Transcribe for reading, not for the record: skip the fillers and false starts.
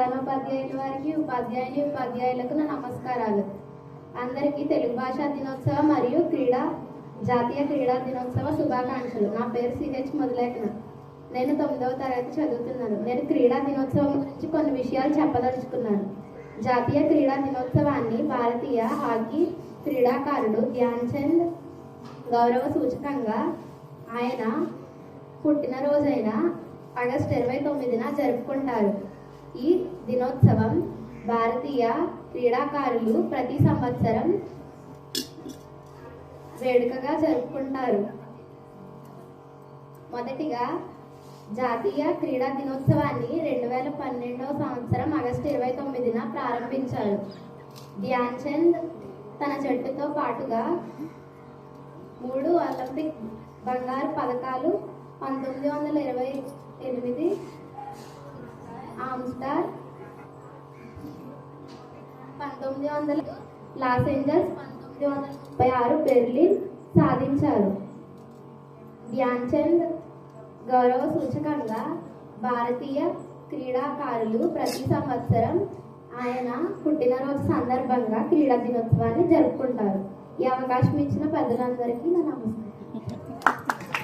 ప్రధానోపాధ్యాయుల వారికి, ఉపాధ్యాయులకు నా నమస్కారాలు. అందరికీ తెలుగు భాషా దినోత్సవ మరియు జాతీయ క్రీడా దినోత్సవ శుభాకాంక్షలు. నా పేరు సిహెచ్ మొదలైన. నేను 9వ తరగతి చదువుతున్నాను. నేను క్రీడా దినోత్సవం గురించి కొన్ని విషయాలు చెప్పదలుచుకున్నాను. జాతీయ క్రీడా దినోత్సవాన్ని భారతీయ హాకీ క్రీడాకారుడు ధ్యాన్ చంద్ గౌరవ సూచకంగా ఆయన పుట్టినరోజైన ఆగస్టు 29న జరుపుకుంటారు. ఈ దినోత్సవం భారతీయ క్రీడాకారులు ప్రతి సంవత్సరం వేడుకగా జరుపుకుంటారు. మొదటిగా జాతీయ క్రీడా దినోత్సవాన్ని 2012వ సంవత్సరం ఆగస్టు 29న ప్రారంభించారు. ధ్యాన్ చంద్ తన జట్టుతో పాటుగా 3 ఒలింపిక్ బంగారు పథకాలు, 1928 ఆమ్స్టర్, 1900 లాస్ ఏంజల్స్, 1936 బెర్లిన్ సాధించారు. ధ్యాన్ చంద్ గౌరవ సూచకంగా భారతీయ క్రీడాకారులు ప్రతి సంవత్సరం ఆయన పుట్టినరోజు సందర్భంగా క్రీడా దినోత్సవాన్ని జరుపుకుంటారు. ఈ అవకాశం ఇచ్చిన పెద్దలందరికీ నా నమస్కారం.